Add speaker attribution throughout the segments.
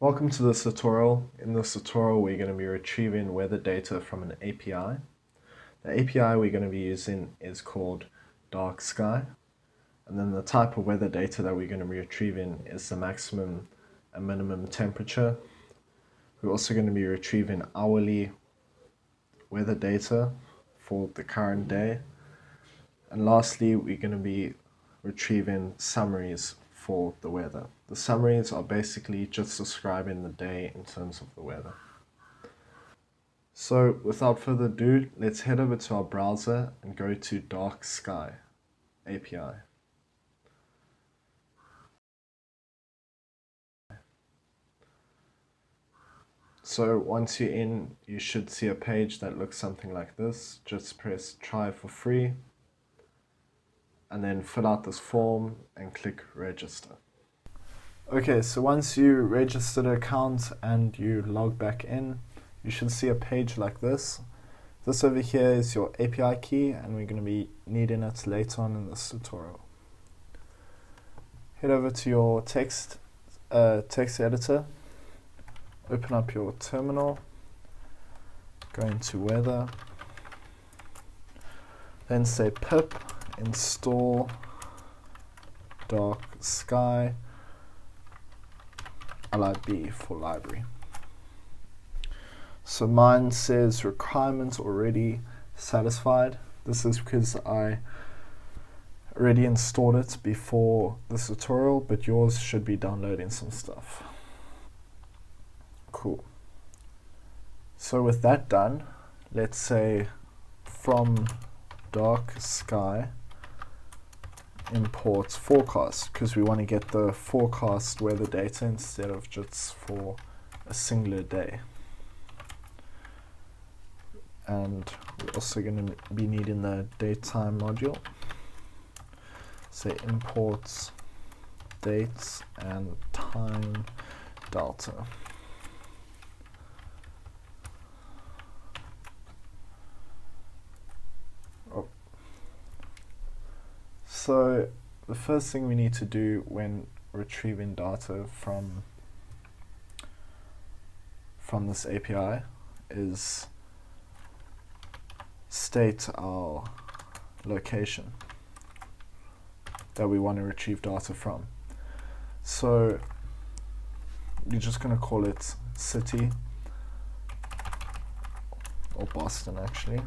Speaker 1: Welcome to this tutorial. In this tutorial we're going to be retrieving weather data from an API. The API we're going to be using is called Dark Sky, and then the type of weather data that we're going to be retrieving is the maximum and minimum temperature. We're also going to be retrieving hourly weather data for the current day, and lastly we're going to be retrieving summaries for the weather. The summaries are basically just describing the day in terms of the weather. So without further ado, let's head over to our browser and go to Dark Sky API. So once you're in, you should see a page that looks something like this. Just press try for free and then fill out this form and click register. Okay, so once you register the account and you log back in, you should see a page like this. This over here is your API key, and we're going to be needing it later on in this tutorial. Head over to your text editor, open up your terminal, go into weather, then say pip install dark sky lib for library. So mine says requirements already satisfied. This is because I already installed it before this tutorial, but yours should be downloading some stuff. Cool. So with that done, let's say from dark sky import forecast, because we want to get the forecast weather data instead of just for a singular day. And we're also going to be needing the datetime module. Say imports dates and time delta. So the first thing we need to do when retrieving data from this API is state our location that we want to retrieve data from. So you're just going to call it city, or Boston actually.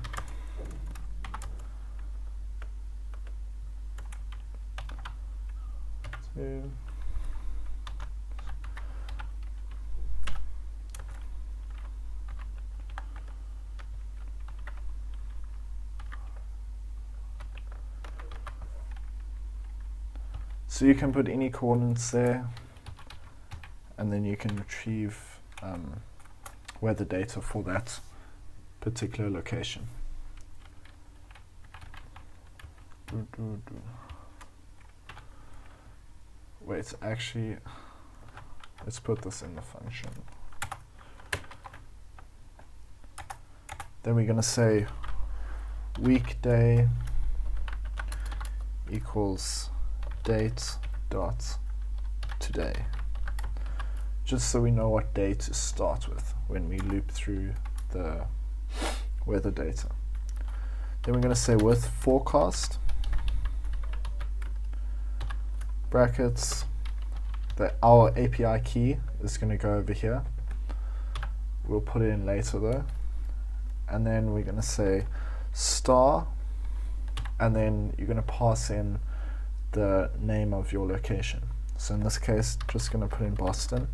Speaker 1: So you can put any coordinates there, and then you can retrieve weather data for that particular location. Wait, actually, let's put this in the function. Then we're going to say weekday equals date dot today, just so we know what day to start with when we loop through the weather data. Then we're going to say with forecast brackets, that our API key is going to go over here. We'll put it in later though. And then we're going to say star, and then you're going to pass in the name of your location. So in this case, just going to put in Boston.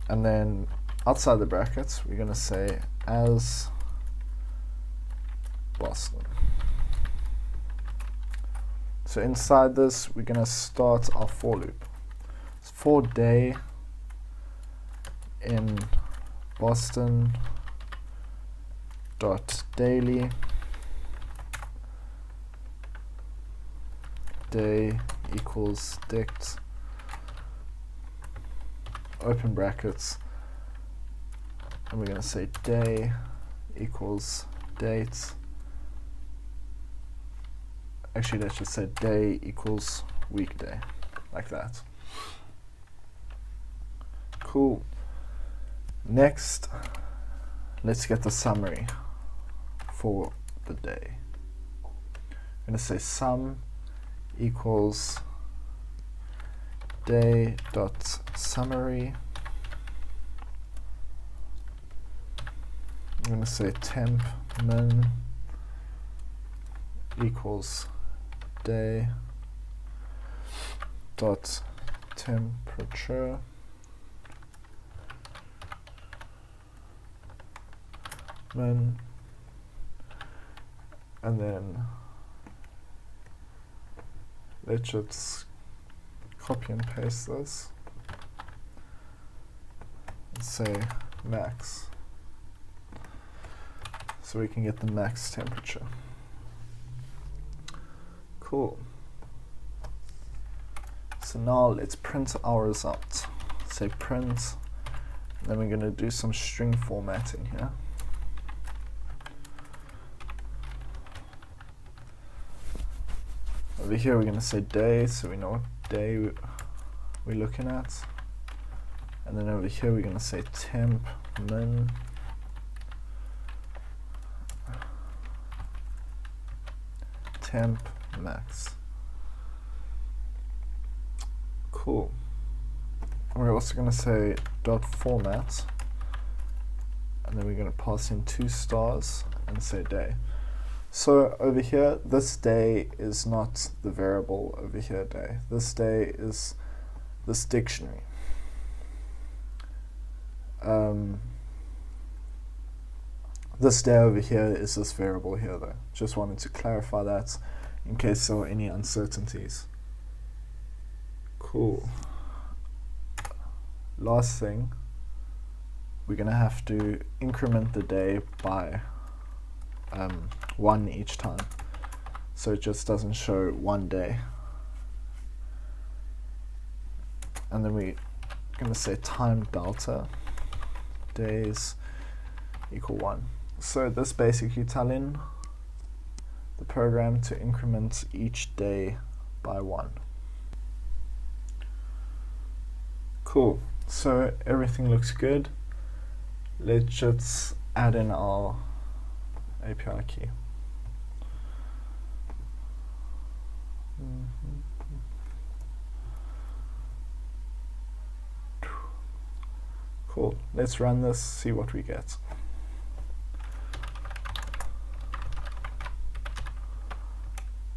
Speaker 1: And then outside the brackets, we're going to say as Boston. So inside this, we're going to start our for loop. It's for day in Boston dot daily day equals dict open brackets, and we're going to say day equals date. Actually, let's just say day equals weekday, like that. Cool. Next, let's get the summary for the day. I'm going to say sum equals day dot summary. I'm going to say temp min equals day dot temperature min, and then let's just copy and paste this and say max, so we can get the max temperature. Cool. So now let's print our result. Say print, then we're going to do some string formatting here. Over here we're going to say day, so we know what day we're looking at. And then over here we're going to say temp min temp max. Cool. We're also going to say dot format, and then we're going to pass in 2 stars and say day. So over here, this day is not the variable over here day. This day is this dictionary. This day over here is this variable here though. Just wanted to clarify that in case there were any uncertainties. Cool. Last thing, we're going to have to increment the day by 1 each time, so it just doesn't show 1 day. And then we're going to say time delta days equal 1. So this basically telling the program to increment each day by 1. Cool. So everything looks good. Let's just add in our API key. Cool. Let's run this, see what we get.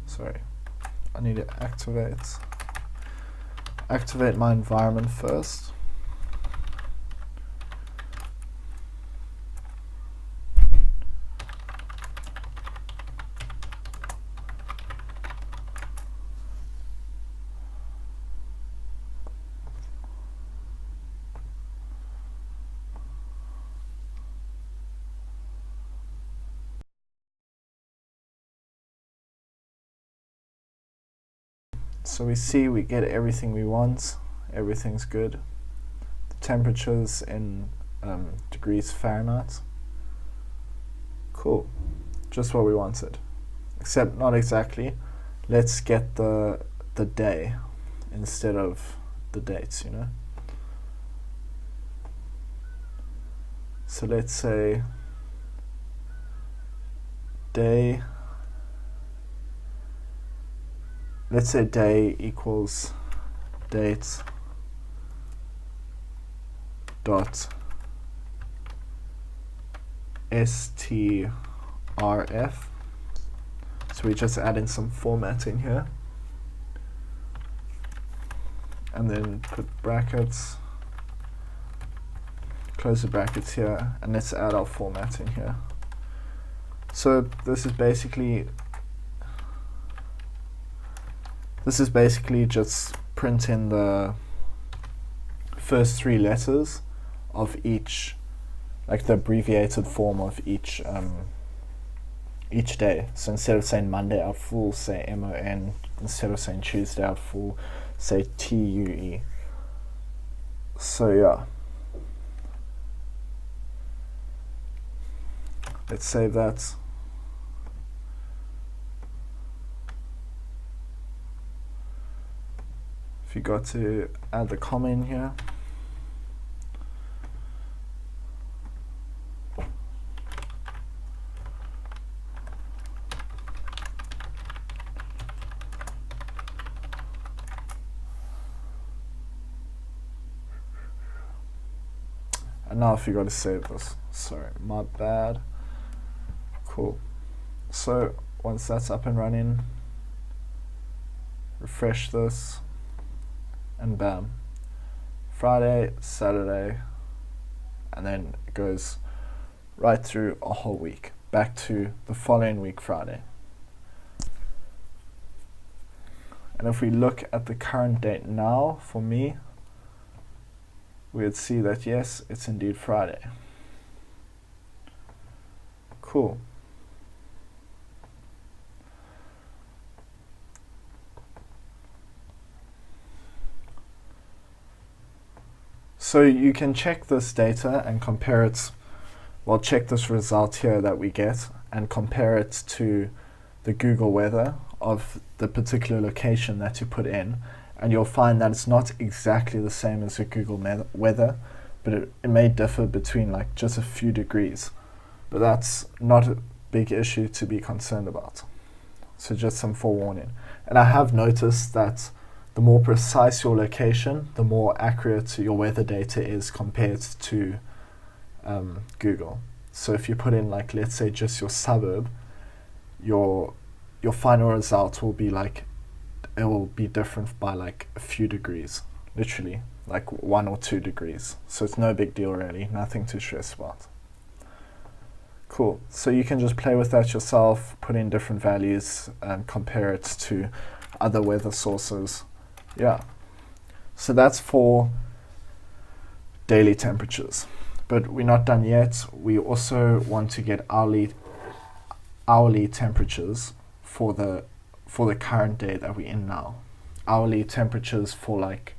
Speaker 1: Sorry, I need to activate my environment first. So we see we get everything we want, everything's good. The temperature's in degrees Fahrenheit. Cool, just what we wanted. Except not exactly. Let's get the day instead of the dates, you know. So let's say day. Let's say day equals date dot strf. So we just add in some formatting here, and then put brackets, close the brackets here, and let's add our formatting here. So this is basically just printing the first 3 letters of each, like the abbreviated form of each day. So instead of saying Monday out full, say MON. Instead of saying Tuesday out full, say TUE. So yeah. Let's save that. If you go to add the comma in here, and now if you got to save this, sorry, my bad. Cool. So once that's up and running, refresh this, and bam, Friday, Saturday, and then it goes right through a whole week, back to the following week, Friday. And if we look at the current date now, for me, we would see that yes, it's indeed Friday. Cool. So you can check this data and compare it, well, check this result here that we get and compare it to the Google weather of the particular location that you put in, and you'll find that it's not exactly the same as the Google weather, but it may differ between like just a few degrees, but that's not a big issue to be concerned about. So just some forewarning. And I have noticed that the more precise your location, the more accurate your weather data is compared to Google. So if you put in like, let's say just your suburb, your final result will be like, it will be different by like a few degrees, literally like 1 or 2 degrees. So it's no big deal really, nothing to stress about. Cool, so you can just play with that yourself, put in different values and compare it to other weather sources. Yeah, so that's for daily temperatures. But we're not done yet. We also want to get hourly temperatures for the current day that we're in now. Hourly temperatures for like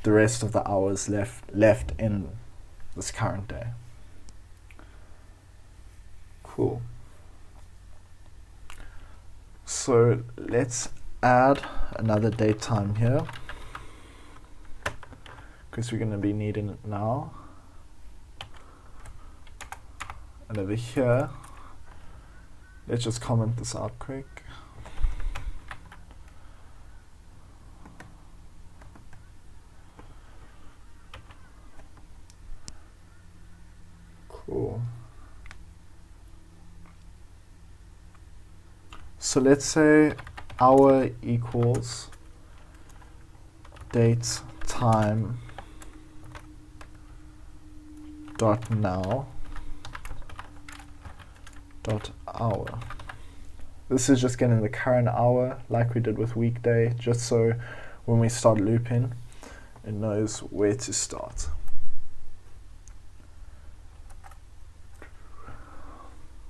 Speaker 1: the rest of the hours left in this current day. Cool. So let's add another date time here, because we're going to be needing it now. And over here, let's just comment this out quick. Cool. So let's say hour equals date time dot now dot hour. This is just getting the current hour like we did with weekday, just so when we start looping it knows where to start.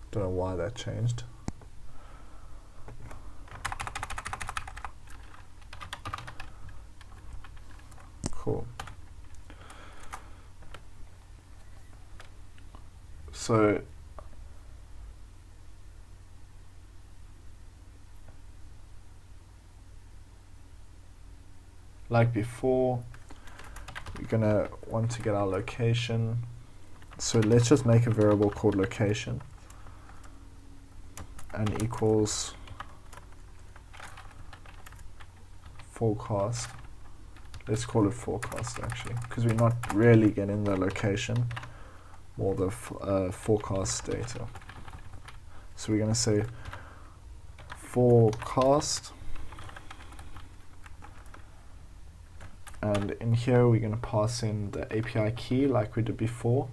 Speaker 1: Don't know why that changed. Cool. So like before, we're gonna want to get our location. So let's just make a variable called location and equals forecast. Let's call it forecast actually, because we're not really getting the location, more the forecast data. So we're going to say forecast, and in here we're going to pass in the API key like we did before,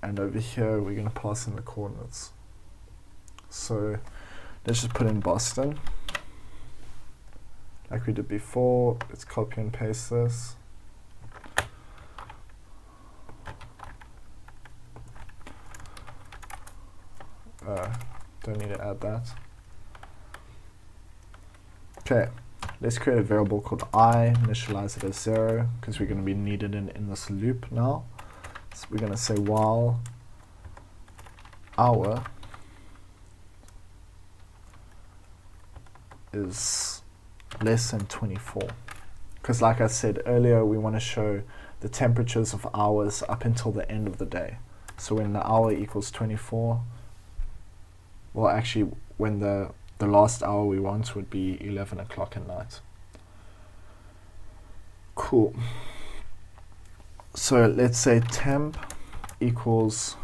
Speaker 1: and over here we're going to pass in the coordinates. So let's just put in Boston like we did before. Let's copy and paste this. Don't need to add that. Okay, let's create a variable called I, initialize it as 0, because we're going to be needed in this loop now. So we're going to say while hour is less than 24. Because like I said earlier, we want to show the temperatures of hours up until the end of the day. So when the hour equals 24, well actually when the last hour we want would be 11 o'clock at night. Cool. So let's say temp equals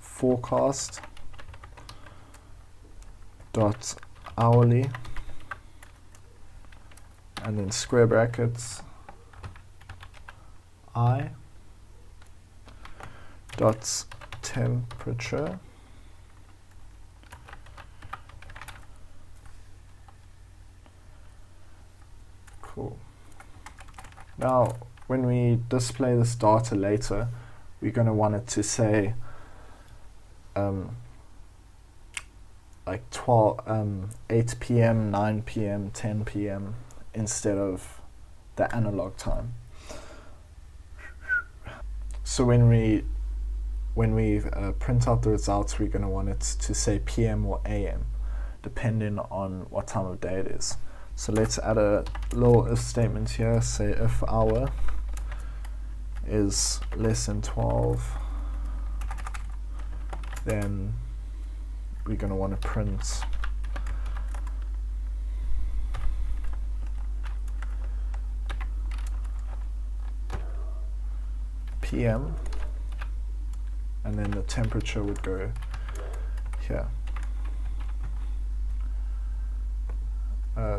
Speaker 1: forecast dot hourly, and then square brackets I dot temperature cool. Now when we display this data later, we're going to want it to say like 8 p.m., 9 p.m., 10 p.m. instead of the analog time. So when we print out the results, we're going to want it to say PM or AM, depending on what time of day it is. So let's add a little if statement here. Say if hour is less than 12, then we're going to want to print PM, and then the temperature would go here.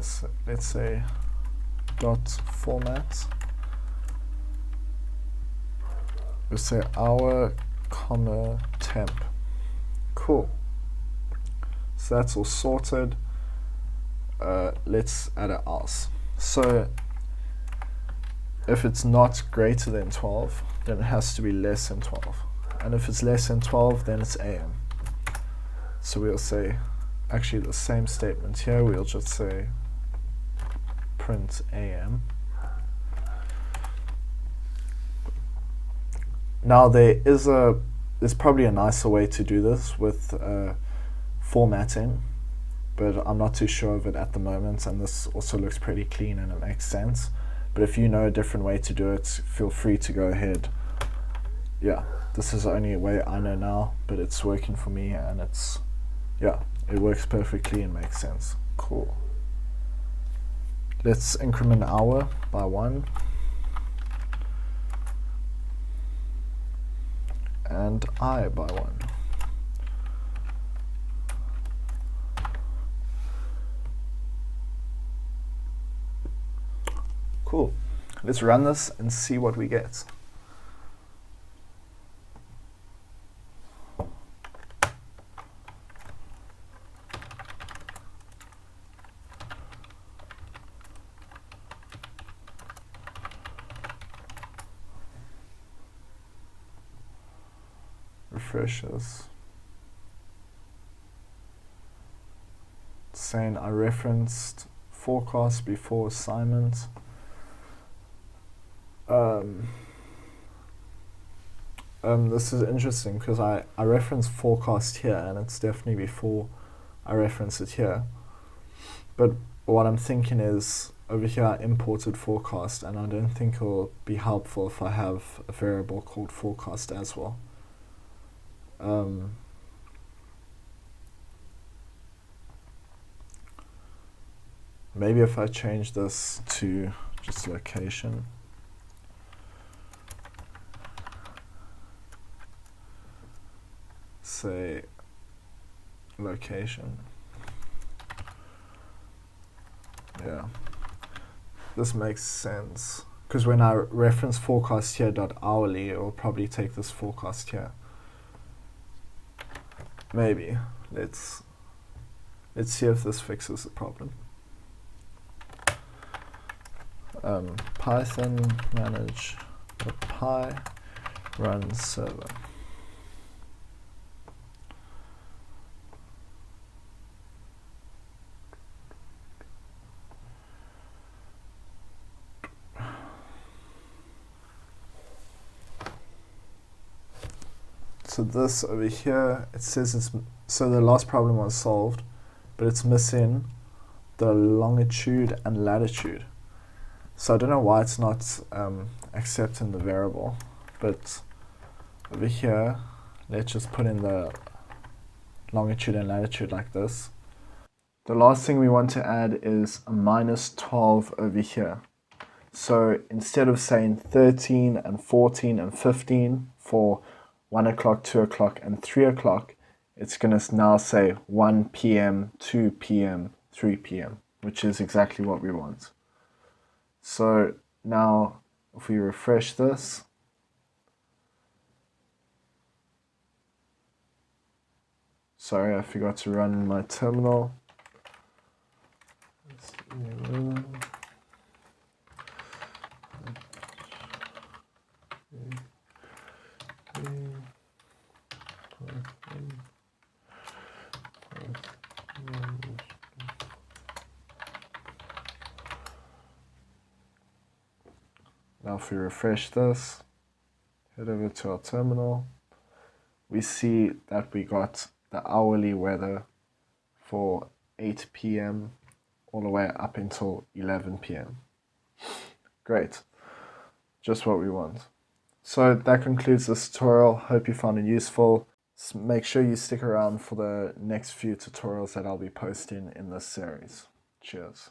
Speaker 1: So let's say dot format. We'll say hour, comma, temp. Cool. So that's all sorted. Let's add an else. So if it's not greater than 12, then it has to be less than 12. And if it's less than 12, then it's AM. So we'll say, actually the same statement here, we'll just say print AM. Now there's probably a nicer way to do this with formatting, but I'm not too sure of it at the moment, and this also looks pretty clean and it makes sense. But if you know a different way to do it, feel free to go ahead. Yeah, this is the only way I know now, but it's working for me, and it works perfectly and makes sense. Cool. Let's increment hour by 1. And I by 1. Cool. Let's run this and see what we get. Refresh this. It's saying I referenced forecast before assignment. This is interesting because I reference forecast here, and it's definitely before I reference it here. But what I'm thinking is over here I imported forecast, and I don't think it'll be helpful if I have a variable called forecast as well. Maybe if I change this to just location. Say location. Yeah, this makes sense because when I reference forecast here dot hourly, it will probably take this forecast here. Maybe let's see if this fixes the problem. Python manage .py run server. So this over here, it says it's, so the last problem was solved, but it's missing the longitude and latitude. So I don't know why it's not accepting the variable, but over here, let's just put in the longitude and latitude like this. The last thing we want to add is a minus 12 over here. So instead of saying 13 and 14 and 15 for 1 o'clock, 2 o'clock, and 3 o'clock, it's going to now say 1 p.m., 2 p.m., 3 p.m., which is exactly what we want. So now if we refresh this, sorry, I forgot to run my terminal. Now if we refresh this, head over to our terminal, we see that we got the hourly weather for 8 p.m. all the way up until 11 p.m. Great, just what we want. So that concludes this tutorial. Hope you found it useful. Make sure you stick around for the next few tutorials that I'll be posting in this series. Cheers.